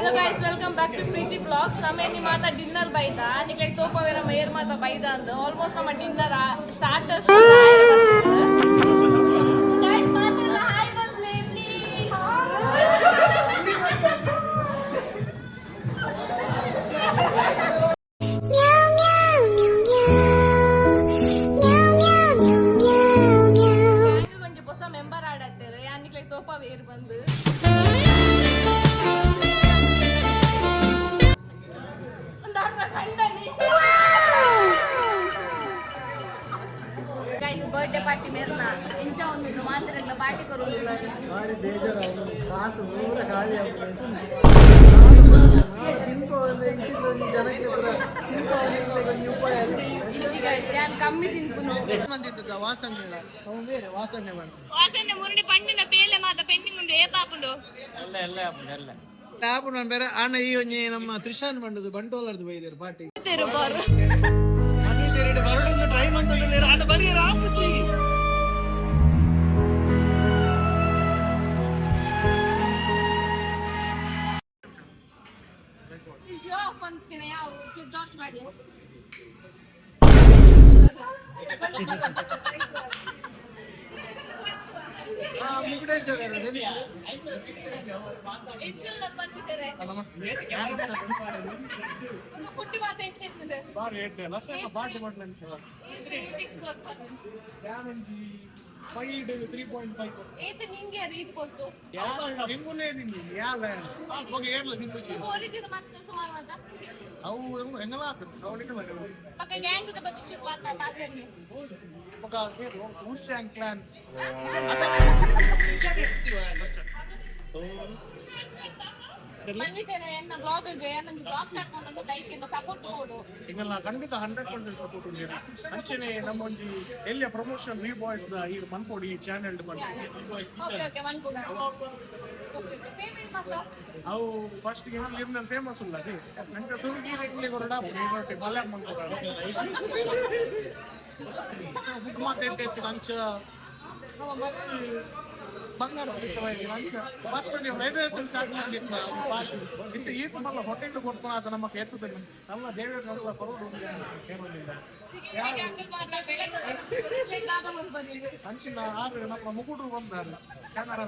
Hello guys, welcome back to Preeti Vlogs. Name ni mata dinner baida. Nikle topa vera mayer mata baida and almost nama dinner starters guys, mata la hi one play please. Gang konja posa member adattere. Ya nikle topa ver bandu. Guys, birthday party मेरना इंचा उन्हें रोमांचक लगला party करो उन्हें हमारी badger आओ काश पूरा खाली आओ इनको इंची लोनी जनक ने पूरा इनको इनके को न्यू पाया guys यान कम्मी दिन पुनो मंदिर तो वासन में हम मेरे वासन में वासन ने मुरने पंडी ना पेले माता पेंडिंग उन्हें ये पापुंडो आप उन्हें बेरा आना ये उन्हें नम्मा त्रिशान बंडू बंटोलर दो इधर पार्टी तेरे बार अभी तेरे बारों ने ट्राई मंतो ने ले रहा बरी राम जी शो अपन के नया के डॉट मार हाँ मुकटेश्वर है ना इचल अपन तेरे नमस्ते फुट्टी बात है इतने बार रेट है लास्ट का बार डिपार्टमेंट है रेटिंग्स वर्क क्या मंजी 3.5 ಏತೆ ನಿಂಗೆ ರೀತಿ ಕೊಸ್ತು ಯಾವ ನಿಮ್ಮನೆ ನಿಂಗೆ ಯಾವ ಹೋಗಿ ಏರ್ಲ ನಿಂಗೆ ಕೋರಿದಿನ ಮತ್ತೆ ಸುಮಾರು ಅಂತ ಅವು ಹೆಂಗಲ್ಲ ಅವನಿಗೆ ಬರ ಪಕ್ಕ ಗ್ಯಾಂಗ್ ದ ಬಗ್ಗೆ ಚಿಕ್ಕ ಮಾತಾ ತಾತರ್ಲಿ ಪಕ್ಕ ಊಶಾಂಗ್ ಕ್ಲಾನ್ ಮನ್ವಿತೇನೆ ಎನ್ನ ಬ್ಲಾಗ್ ಗೆ ನನ್ನ ಬ್ಲಾಗ್ ಮಾಡ್ಕೊಂಡು ದೈಕೆ ಸಪೋರ್ಟ್ ಕೊಡು ಇಂಗಲ್ಲ ಖಂಡಿತ 100% ಸಪೋರ್ಟ್ ಉಂಟು ಅಂಚನೆ ನಮ್ಮ ಒಂದು ಎಲ್ಲಿಯ ಪ್ರಮೋಷನ್ ವಿ ಬಾಯ್ಸ್ ದ ಈ ಮನ್ಪೋಡಿ ಚಾನೆಲ್ ಮಾಡಿ ಓಕೆ ಓಕೆ ಮನ್ಪೋಡ ಪೇಮೆಂಟ್ ಮಾತ್ರ ಅವು ಫಸ್ಟ್ ಗೆ ಲಿಮ್ನ ಫೇಮಸ್ ಉಲ್ಲ ಅದೇ ನಂಗೆ ಸುರುಗಿ ರೇಟ್ಲಿ ಕೊರಡ ನೀನೋಟಿ ಬಲ ಮನ್ಪೋಡ ಫುಡ್ ಮಾರ್ಕೆಟ್ ಅಂಚ ಮಸ್ತ್ ಬಂಗಾರ ಫಸ್ಟ್ ನೀವು ರೇಡಿಯೇಷನ್ ಸ್ಟಾರ್ಟ್ ಮಾಡಿದ್ದ ಪಾರ್ಟಿ ಇಂತ ಈ ತುಂಬಲ್ಲ ಹೋಟೆಲ್ ಕೊಡ್ಕೊಂಡು ನಮ್ಮ ಕೇಳ್ತದೆ ನಮ್ಮ ದೇವೇಂದ್ರ ಪರೋಡು ಕೇಳಲಿಲ್ಲ ಅಂಚಿನ ಆರು ನಮ್ಮ ಮುಗುಡು ಬಂದಾರ ಕ್ಯಾಮರಾ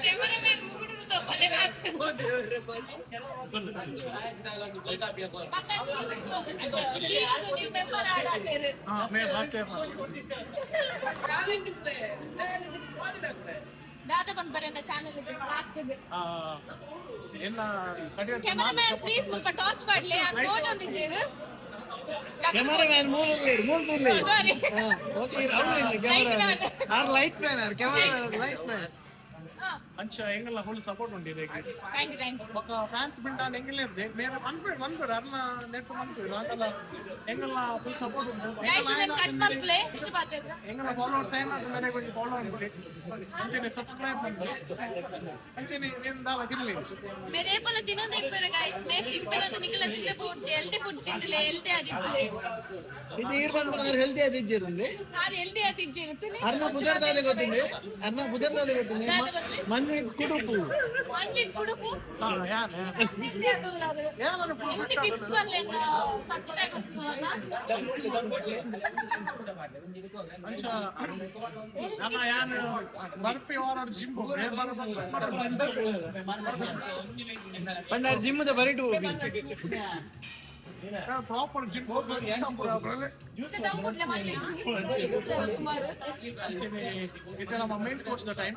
ಕ್ಯಾಮರಾಮನ್ ಮುಗುಡು ಬಲೆ ದಾದಾ ಬಂದ್ ಬರೆನ ಚಾನೆಲ್ ಇದೆ ಲಾಸ್ಟ್ ಇದೆ ಎಲ್ಲ ಕಡಿಯ ಕ್ಯಾಮರಾಮನ್ ಪ್ಲೀಸ್ ಮುಲ್ಪ ಟಾರ್ಚ್ ಮಾಡ್ಲಿ ಆ ತೋಜ ಒಂದಿದ್ದೀರು ಕ್ಯಾಮರಾಮನ್ ಮೂಲ ಸಾರಿ ಓಕೆ ಅವನಿಂದ camera or light man or cameraman light man ಅಂಚ ಎಂಗಲ್ಲ ಫುಲ್ ಸಪೋರ್ಟ್ ಉಂಟಿದೆ ಥ್ಯಾಂಕ್ ಯು ಬೊಕ್ಕ ಫ್ಯಾನ್ಸ್ ಬಿಂಡ ಎಂಗಲ್ಲ ಇರ್ದೆ ಮೇರೆ ಮನ್ಬೇಡ ಅರ್ನ ನೆಟ್ ಮನ್ಬೇಡ ಅಂತಲ್ಲ ಎಂಗಲ್ಲ ಫುಲ್ ಸಪೋರ್ಟ್ ಉಂಟು ಗೈಸ್ ಇದನ್ನ ಕಟ್ ಮಾಡ್ಪ್ಲೆ ಇಷ್ಟು ಬಾತೆ ಎಂಗಲ್ಲ ಫಾಲೋವರ್ಸ್ ಏನ ಮೇರೆ ಕೊಂಚ ಫಾಲೋ ಮಾಡಿ ಅಂಚನೆ ಸಬ್ಸ್ಕ್ರೈಬ್ ಮಾಡಿ ಅಂಚನೆ ಏನು ದಾಲ ತಿನ್ಲಿ मेरे पल दिनों देख मेरे गाइस मैं फिर पे तो निकला दिले फूड हेल्दी फूड तिंटले हेल्दी आदिप्ले ಇದು ಇರ್ಬನ್ ಬನರ್ ಹೆಲ್ದಿ ಆದಿಜ್ಜಿರುಂದೆ ಹಾರೆ ಹೆಲ್ದಿ ಆದಿಜ್ಜಿರುತ್ತನೆ ಅರ್ನ ಬುದರ್ದಾದೆ ಗೊತ್ತಿಂದೆ ಮನ್ವಿತ್ ಕುಡುಪು ಮನ್ವಿತ್ ಕುಡುಪು ಹಾ ಯಾನ ಹೆಲ್ದಿ ಆದಲ್ಲ ಯಾನ ಹೆಲ್ದಿ ಟಿಪ್ಸ್ ಬರ್ಲೆನ ಸಬ್ಸ್ಕ್ರೈಬರ್ಸ್ ಅಂಚ ನಮ್ಮ ಯಾನ ಬರ್ಪಿ ಆರ್ ಜಿಮ್ ಬೇರೆ ಬಂಡಾರ್ ಜಿಮ್ ದ ಬರಿಟು ಹೋಗಿ ಪ್ರಾಪರ್ ಜಿಮ್ ಇದು ನಮ್ಮ ಮೇನ್ ಕೋರ್ಸ್ ದ ಟೈಮ್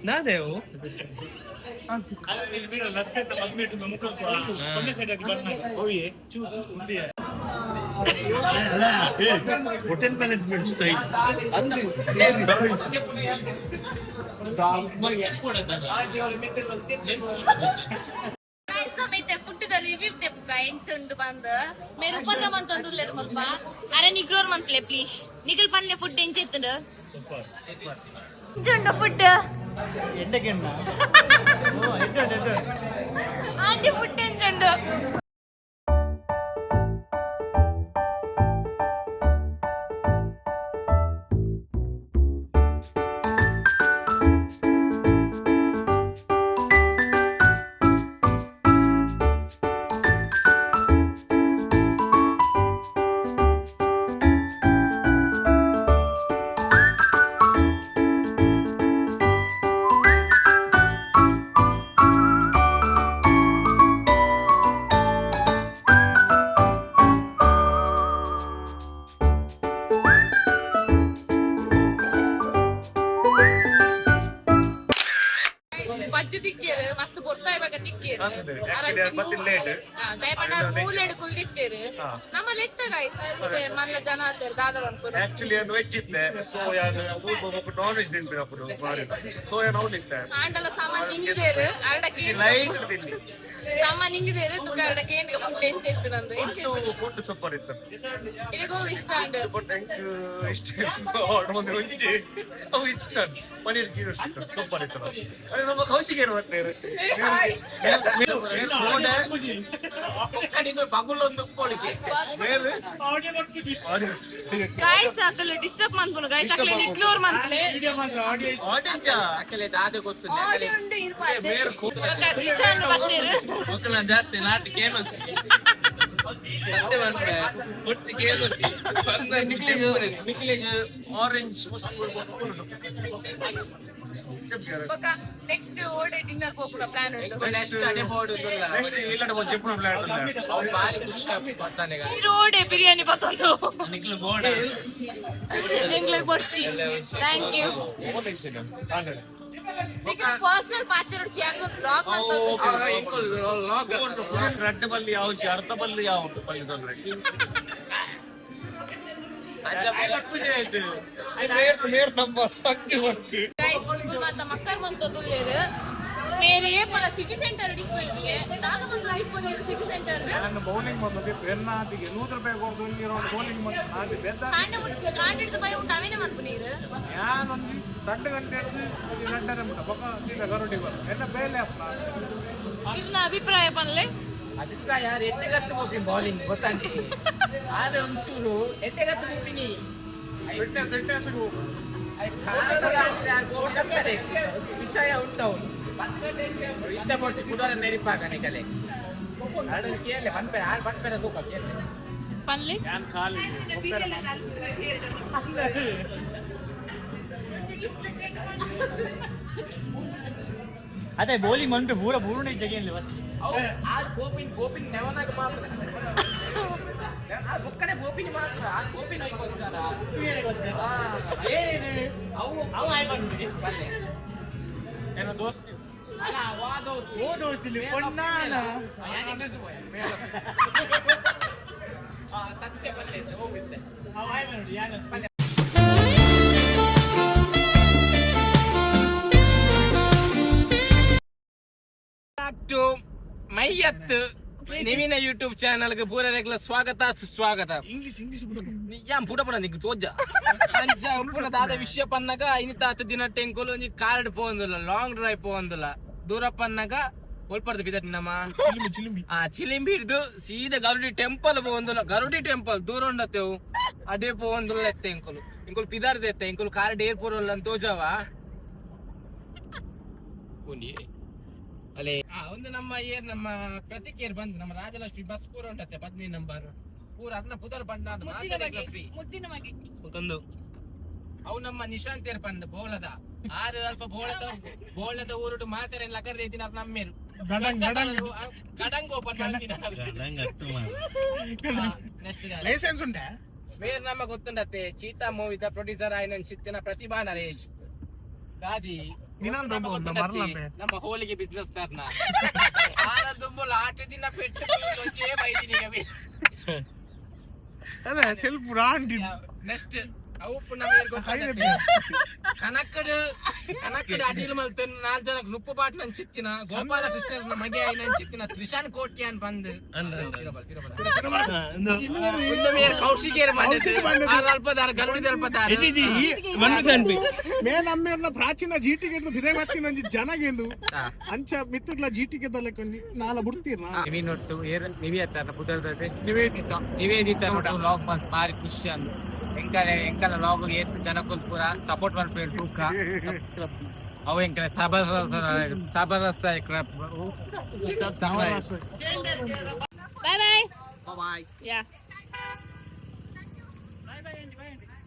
ನಾದೇವು hotel management style food review ತೆಪ್ಪ ಎಂಚುಂಡು ಬಂದ ಮೇರು ಉಪದ್ರ ಮಂತೊಂದು ಉಲ್ಲೇರು ಪಪ್ಪ ಅರೆ ನಿಗ್ರೋರ್ ಮಂತ್ಲೆ ಪ್ಲೀಸ್ ನಿಗಲ್ ಪನ್ಲೆ ಫುಡ್ ಎಂಚೆತ್ತುಂಡು ಎಂಚುಂಡು ಫುಡ್ ಆಂಟಿ ಫುಡ್ ಎಂಚುಂಡು ಬಜ್ಜು ತಿಕ್ಕೇರು ಮಸ್ತ್ ಗೊತ್ತಾಯ್ ಬಾಗ ತಿಕ್ಕೇರು ಮೂಲೆಡ್ ಫುಲ್ ತಿಕ್ಕೇರು ನಮ್ಮ ಲೆಕ್ಕ ಗಾಯ್ಸ್ ಮಲ್ಲ ಜನ ಆತೇರು ದಾದರ್ ಅನ್ಕೋರು ಆಕ್ಚುಲಿ ಅದು ವೆಜ್ ಇತ್ತೆ ಸೊ ಯಾರು ನಾನ್ ವೆಜ್ ತಿಂತೀವಿ ಅప్పుడు ಸೊ ನಾವು ತಿಂತಾರೆ ಆಂಡಲ ಸಾಮಾನ್ ಹಿಂಗಿದೇರು ಅರ್ಡಕ್ಕೆ ಲೈಟ್ ತಿನ್ನಿ ಸಾಮಾನ್ ಹಿಂಗಿದೇರು ತುಕ ಅರ್ಡಕ್ಕೆ ಏನಿಗೆ ಫುಡ್ ಎಂಚೆತ್ತು ನಂದು ಎಂಚೆತ್ತು ಫುಡ್ ಸೂಪರ್ ಇತ್ತು ಇಡಗೋ ಇಷ್ಟ ಅಂಡ್ ಬಟ್ ಇಷ್ಟ ಆರ್ಡರ್ ಒಂದು ವೆಜ್ ಅವು ಇಷ್ಟ ಪನೀರ್ ಗೀರು ಇಷ್ಟ ಸೂಪರ್ ಇತ್ತು ಅರೆ ನಮ್ಮ ಕೌಶಿಗೆ ಇರುವಂತೆ ಬಗುಲೊಂದು ಕೋಳಿಗೆ ಬೇರೆ ಗಾಯ್ಸ್ ಅಕಲೆ ಡಿಸ್ಟರ್ಬ್ ಮಾಡ್ಕೊಂಡು ಗಾಯ್ಸ್ ಅಕಲೆ ಇಗ್ನೋರ್ ಮಾಡ್ಲೆ ಆಡಿಯನ್ಸ್ ಅಕಲೆ ದಾದೆ ಗೊತ್ತು ಆಡಿಯೋ ಉಂಡು ಇರ್ಪಾದೆ ರಿಶಾನ್ ಬರ್ತೀರು ಮಕ್ಕಳ ಜಾಸ್ತಿ ನಾಟಕ ಏನು ಸತ್ಯ ಬಂದ್ರೆ ಒಟ್ಟಿಗೆ ಏನು ಮಿಕ್ಲಿಗೆ ಆರೆಂಜ್ ನೆಕ್ಸ್ಟ್ ಓಡೆ ಡಿನ್ನರ್ ಹೋಗ್ಬಿಡೋ ಪ್ಲಾನ್ ಉಂಟು ನೆಕ್ಸ್ಟ್ ಅದೇ ಬೋರ್ಡ್ ನೆಕ್ಸ್ಟ್ ಇಲ್ಲಡ ಜಿಪ್ಪುನ ಪ್ಲಾನ್ ಇದೆ ಅವ್ನು ಭಾರಿ ಖುಷಿ ಬರ್ತಾನೆ ಈ ರೋಡೆ ಬಿರಿಯಾನಿ ಬತ್ತೊಂದು ನಿಕ್ಲು ಬೋರ್ಡ್ ನಿಂಗ್ಲಿಗೆ ಬರ್ಚಿ thank you personal party channel blog red ಬಲ್ಲಿ ಯಾವ ಅರ್ಧ ಬಲ್ಲಿ ಯಾವ ಬಲ್ಲಿ ತೊಂದ್ರೆ ಮೇರ್ ನಮ್ಮ ಸಂಜೆ ವರ್ಕ್ ಗೈಸ್ ಸ್ಕೂಲ್ ಮಾತ ಮಕ್ಕಳ ಮಂತೊಂದುಲ್ಲೇರು ಮೇರೆ ಏಪಲ ಸಿಟಿ ಸೆಂಟರ್ ಡಿಕ್ಕಿಗೆ ದಾಗಮಂಗಲ ಇಪ್ಪನೇರು ಸಿಟಿ ಸೆಂಟರ್ ನಾನು ಬೌಲಿಂಗ್ ಮಾಡೋದು ಪೆರ್ನಾದಿಗೆ 100 ರೂಪಾಯಿ ಕೊಡ್ದು ಇಲ್ಲಿ ಬೌಲಿಂಗ್ ಮಾಡಿ ಅದು ಬೆದ್ದ ಕಾಂಡಿಡ್ದು ಬೈ ಉಂಟು ಅವೇನೆ ಮಾಡ್ಬಿನೀರು ಯಾನೊಂದು 2 ಗಂಟೆ ಹಿಡಿದು 2:30 ಮುಟ ಪಕ್ಕ ಸೀದಾ ಗರುಡಿ ಬರ ಎಲ್ಲ ಬೇಲೆ ಅಪ್ಪ ಇರ್ನ ಅಭಿಪ್ರಾಯ ಪನ್ಲೆ ಅದಕ್ಕೆ ಯಾರು ಎಟ್ಟೆಗತ್ತು ಹೋಗಿ ಬೌಲಿಂಗ್ ಗೊತ್ತಾಂಟಿ ಆದ್ರೆ ಒಂಚೂರು ಎಟ್ಟೆಗತ್ತು ಹೋಗ್ತೀನಿ ಫಿಟ್ನೆಸ್ ವಿಷಯ ಉಂಟವು ಇಂಥ ಪೊಟ್ಟು ಕುಡೋರ ನೆರಿಪಾಕ ನಿಕಲೆ ಅರಡು ಕೇಳಲೆ ಬಂದ್ಬೇಡ ಆರು ಬಂದ್ಬೇಡ ತೂಕ ಕೇಳಲೆ ಪನ್ಲೆ ಯಾನ್ ಖಾಲಿ ಅದೇ ಬೌಲಿಂಗ್ ಬಂತು ಪೂರ ಪೂರ್ಣ ಜಗೇನ್ಲಿ ಫಸ್ಟ್ ಆ ಗೋಪಿನ್ ನೆವನಾಗ ಮಾತ್ರ ಆ ಬುಕ್ಕಡೆ ಗೋಪಿನಿ ಮಾತ್ರ ಆ ಗೋಪಿನ ಹೋಯ್ಕೋಸ್ಕರ ಅವು ಆಯ್ತು ಬಲ್ಲೆ ಏನೋ ದೋಸ್ತಿ ಅಲ್ಲ ವಾ ದೋಸ್ತಿ ಓ ದೋಸ್ತಿಲಿ ಪೊನ್ನಾನ ಯಾನ್ ಇಂಗ್ಲಿಷ್ ಹೋಯ ಸತ್ಯ ಬಲ್ಲೆ ಹೋಗುತ್ತೆ ಅವ ಆಯ್ ನೋಡಿ ಯಾನ ಟು ಮೈಯತ್ ನಿವಿನ ಯೂಟ್ಯೂಬ್ ಚಾನಲ್ ಗೆ ಪೂರ ರೆಗ್ಯುಲರ್ ಸ್ವಾಗತ ಸುಸ್ವಾಗತ ಇಂಗ್ಲಿಷ್ ಯಾಂ ಪುಡ ಪುಡ ನಿಕ್ ತೋಜ ಅಂಚ ಉಪ್ಪುನ ದಾದ ವಿಷಯ ಪನ್ನಗ ಇನಿತ 10 ದಿನ ಟೆಂಕೋಲು ಒಂಜಿ ಕಾರ್ಡ್ ಪೋಂದುಲ್ಲ ಲಾಂಗ್ ಡ್ರೈವ್ ಪೋಂದುಲ್ಲ ದೂರ ಪನ್ನಗ ಒಲ್ಪರ್ದ ಬಿದಟ್ ನಮ್ಮ ಚಿಲಿಂಬಿ ಹಿಡ್ದು ಸೀದಾ ಗರುಡಿ ಟೆಂಪಲ್ ಪೋಂದುಲ್ಲ ಗರುಡಿ ಟೆಂಪಲ್ ದೂರ ಉಂಡತೆವು ಅದೇ ಪೋಂದುಲ್ಲ ಎತ್ತೆ ಇಂಕೊಲು ಇಂಕೊಲು ಪಿದಾರ್ದ ಎತ್ತೆ ಇಂಕೊಲು ಕಾರ್ಡ್ ಏರ್ಪೋರ್ ಅಂತ ತೋಜವ ಉಂಡಿ ಅಲ್ಲೇ ಒಂದು ನಮ್ಮ ನಮ್ಮ ಪ್ರತಿಕೇರ್ ಬಂದು ನಮ್ಮ ರಾಜಲಕ್ಷ್ಮಿ ಬಸ್ ಪೂರ ಉಂಟತ್ತೆ 15 ನಂಬರ್ ಪೂರ ಅದನ್ನ ಪುದರ್ ಬಂಡ ಫ್ರೀ ಮುದ್ದಿನ ಮಗೆ ಒಂದು ಅವು ನಮ್ಮ ನಿಶಾಂತ್ ಏರ್ ಬಂದ ಬೋಳದ ಆರು ಅಲ್ಪ ಬೋಳದ ಊರುಡು ಮಾತಾರ ಲಕರ್ದ ಐತಿನ ಅದು ನಮ್ಮೇರು ಗಡಂಗ್ ಓಪನ್ ಮಾಡ್ತೀನಿ ಲೈಸೆನ್ಸ್ ಉಂಟಾ ಮೇರ್ ನಮ್ಮ ಗೊತ್ತುಂಡತ್ತೆ ಚೀತಾ ಮೂವಿದ ಪ್ರೊಡ್ಯೂಸರ್ ಆಯ್ನ ಚಿತ್ತಿನ ಪ್ರತಿಭಾ ನರೇಶ್ ದಾದಿ ನಮ್ಮ ಹೋಲಿಗೆ ಬಿಸ್ನೆಸ್ ಕಾರ್ನ ದುಂಬುಲ ಆಟ ದಿನ ಪೆಟ್ಟು ಬೈದಿನಿ ಅಲ್ಲ ಸೆಲ್ಫ್ ರಾಂಡಿ ನೆಕ್ಸ್ಟ್ ಅವು ನಮ್ಮ ಗೊತ್ತಾಗುತ್ತೆ ಕನಕ್ಕಡ ಅಡಿಲ್ ಮಲ್ಪೆನ್ 4 ಜನಕ್ಕೆ ನುಪ್ಪು ಬಾಟ್ ನನ್ ಚಿತ್ತಿನ ಗೋಪಾಲ ಕೃಷ್ಣ ಮಗೆ ನನ್ ಚಿತ್ತಿನ ತ್ರಿಶಾನ್ ಕೋಟಿ ಅನ್ ಬಂದು ಕೌಶಿಕೇರ್ ಅಲ್ಪದಾರ ಗರುಡಿ ಅಲ್ಪದಾರ ಮೇನ್ ಅಮ್ಮೇರ್ನ ಪ್ರಾಚೀನ ಜೀಟಿಗೆ ಬಿದೆ ಬತ್ತಿ ನಂಜಿ ಜನಗೆಂದು ಅಂಚ ಮಿತ್ರಗ್ಲ ಜೀಟಿಗೆ ದೊಲೆಕೊಂಡಿ ನಾಲ ಬಿಡ್ತೀರ್ನ ನಿವಿನೊಟ್ಟು ನಿವಿ ಅತ್ತಾರ ಪುಟಲ್ದದೆ ನಿವೇದಿತ ಲಾಗ್ ಮಸ್ ಮಾರಿ ಖುಷಿ ಅಂದು ಎಂಕಲ ಲಾಗ್ ಏತ್ ಜನಕ್ಕೂ ಪೂರ ಸಪೋರ್ಟ್ ಮಾಡ್ಬೇಕು ಟೂಕ ಅವು ಎಂಕಲ ಸಬರಸ Bye bye. ಬಾಯ್ Yeah. ಬಾಯ್ ಬಾಯ್